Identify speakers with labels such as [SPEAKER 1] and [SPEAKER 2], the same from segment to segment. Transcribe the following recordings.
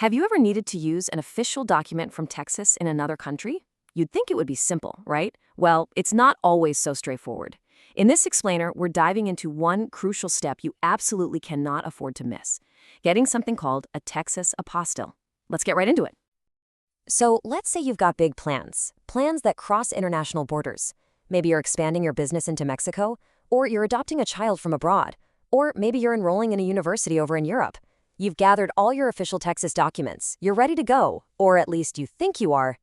[SPEAKER 1] Have you ever needed to use an official document from Texas in another country? You'd think it would be simple, right? Well, it's not always so straightforward. In this explainer, we're diving into one crucial step you absolutely cannot afford to miss: getting something called a Texas Apostille. Let's get right into it.
[SPEAKER 2] So let's say you've got big plans that cross international borders. Maybe you're expanding your business into Mexico, or you're adopting a child from abroad, or maybe you're enrolling in a university over in Europe. You've gathered all your official Texas documents. You're ready to go, or at least you think you are.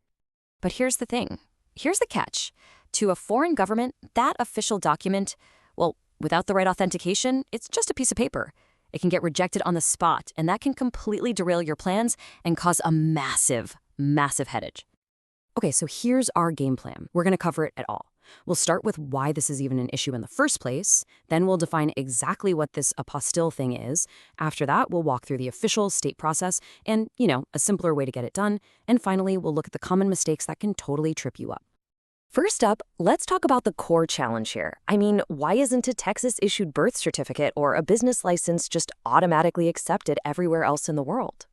[SPEAKER 1] But here's the thing. Here's the catch. To a foreign government, that official document, well, without the right authentication, it's just a piece of paper. It can get rejected on the spot, and that can completely derail your plans and cause a massive headache. Okay, so here's our game plan. We're going to cover it at all. We'll start with why this is even an issue in the first place. Then we'll define exactly what this apostille thing is. After that, we'll walk through the official state process and, a simpler way to get it done. And finally, we'll look at the common mistakes that can totally trip you up. First up, let's talk about the core challenge here. I mean, why isn't a Texas-issued birth certificate or a business license just automatically accepted everywhere else in the world?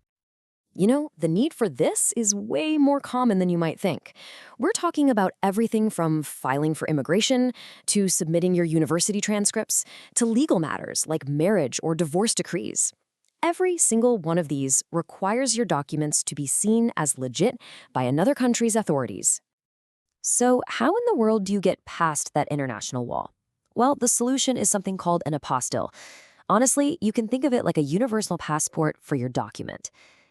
[SPEAKER 1] The need for this is way more common than you might think. We're talking about everything from filing for immigration, to submitting your university transcripts, to legal matters like marriage or divorce decrees. Every single one of these requires your documents to be seen as legit by another country's authorities. So how in the world do you get past that international wall? Well, the solution is something called an apostille. Honestly, you can think of it like a universal passport for your document.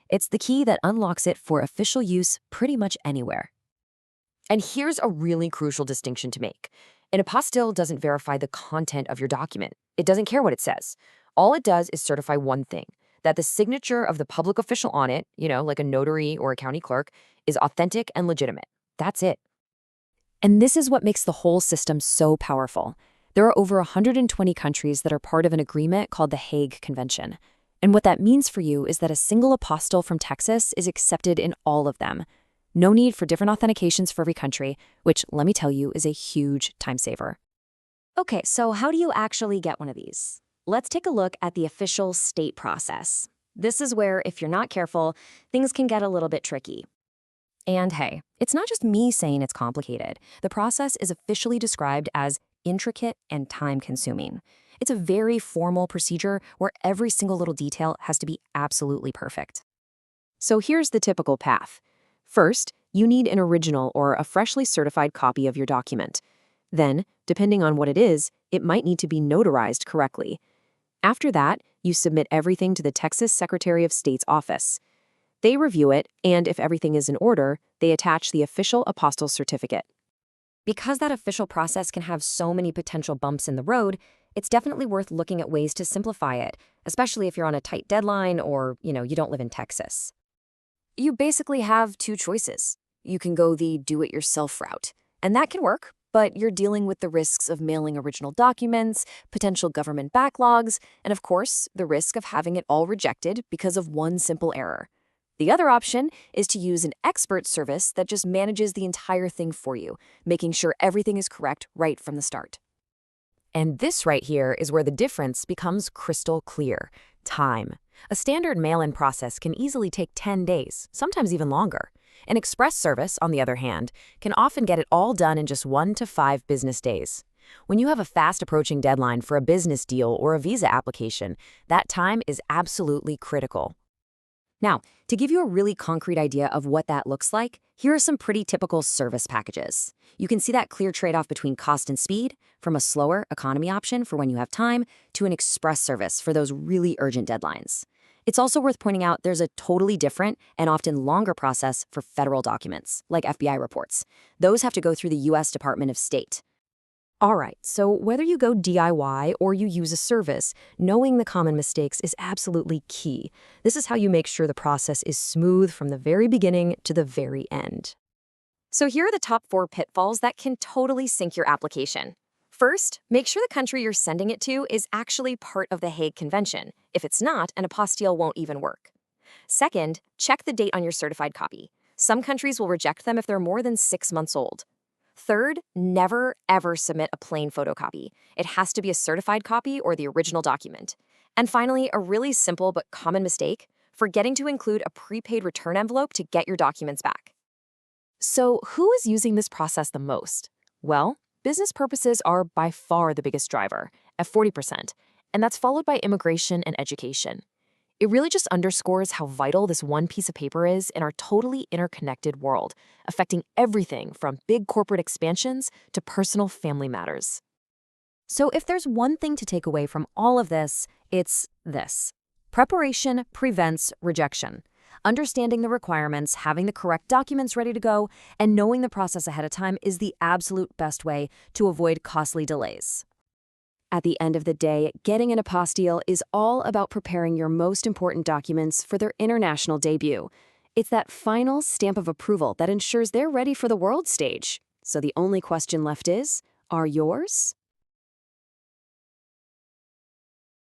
[SPEAKER 1] It's the key that unlocks it for official use pretty much anywhere. And here's a really crucial distinction to make. An apostille doesn't verify the content of your document. It doesn't care what it says. All it does is certify one thing: that the signature of the public official on it, like a notary or a county clerk, is authentic and legitimate. That's it. And this is what makes the whole system so powerful. There are over 120 countries that are part of an agreement called the Hague Convention. And what that means for you is that a single apostille from Texas is accepted in all of them. No need for different authentications for every country, which, let me tell you, is a huge time saver.
[SPEAKER 2] Okay, so how do you actually get one of these? Let's take a look at the official state process. This is where, if you're not careful, things can get a little bit tricky.
[SPEAKER 1] And hey, it's not just me saying it's complicated. The process is officially described as intricate and time-consuming. It's a very formal procedure where every single little detail has to be absolutely perfect. So here's the typical path. First, you need an original or a freshly certified copy of your document. Then, depending on what it is, it might need to be notarized correctly. After that, you submit everything to the Texas Secretary of State's office. They review it, and if everything is in order, they attach the official apostille certificate. Because that official process can have so many potential bumps in the road, it's definitely worth looking at ways to simplify it, especially if you're on a tight deadline or, you don't live in Texas. You basically have two choices. You can go the do-it-yourself route, and that can work, but you're dealing with the risks of mailing original documents, potential government backlogs, and of course, the risk of having it all rejected because of one simple error. The other option is to use an expert service that just manages the entire thing for you, making sure everything is correct right from the start. And this right here is where the difference becomes crystal clear: time. A standard mail-in process can easily take 10 days, sometimes even longer. An express service, on the other hand, can often get it all done in just 1 to 5 business days. When you have a fast-approaching deadline for a business deal or a visa application, that time is absolutely critical. Now, to give you a really concrete idea of what that looks like, here are some pretty typical service packages. You can see that clear trade-off between cost and speed, from a slower economy option for when you have time to an express service for those really urgent deadlines. It's also worth pointing out there's a totally different and often longer process for federal documents, like FBI reports. Those have to go through the U.S. Department of State. All right, so whether you go DIY or you use a service, knowing the common mistakes is absolutely key. This is how you make sure the process is smooth from the very beginning to the very end.
[SPEAKER 2] So here are the top 4 pitfalls that can totally sink your application. First, make sure the country you're sending it to is actually part of the Hague Convention. If it's not, an apostille won't even work. Second, check the date on your certified copy. Some countries will reject them if they're more than 6 months old. Third, never, ever submit a plain photocopy. It has to be a certified copy or the original document. And finally, a really simple but common mistake: forgetting to include a prepaid return envelope to get your documents back.
[SPEAKER 3] So, who is using this process the most? Well, business purposes are by far the biggest driver, at 40%, and that's followed by immigration and education. It really just underscores how vital this one piece of paper is in our totally interconnected world, affecting everything from big corporate expansions to personal family matters.
[SPEAKER 1] So if there's one thing to take away from all of this, it's this. Preparation prevents rejection. Understanding the requirements, having the correct documents ready to go, and knowing the process ahead of time is the absolute best way to avoid costly delays. At the end of the day, getting an apostille is all about preparing your most important documents for their international debut. It's that final stamp of approval that ensures they're ready for the world stage. So the only question left is, are yours?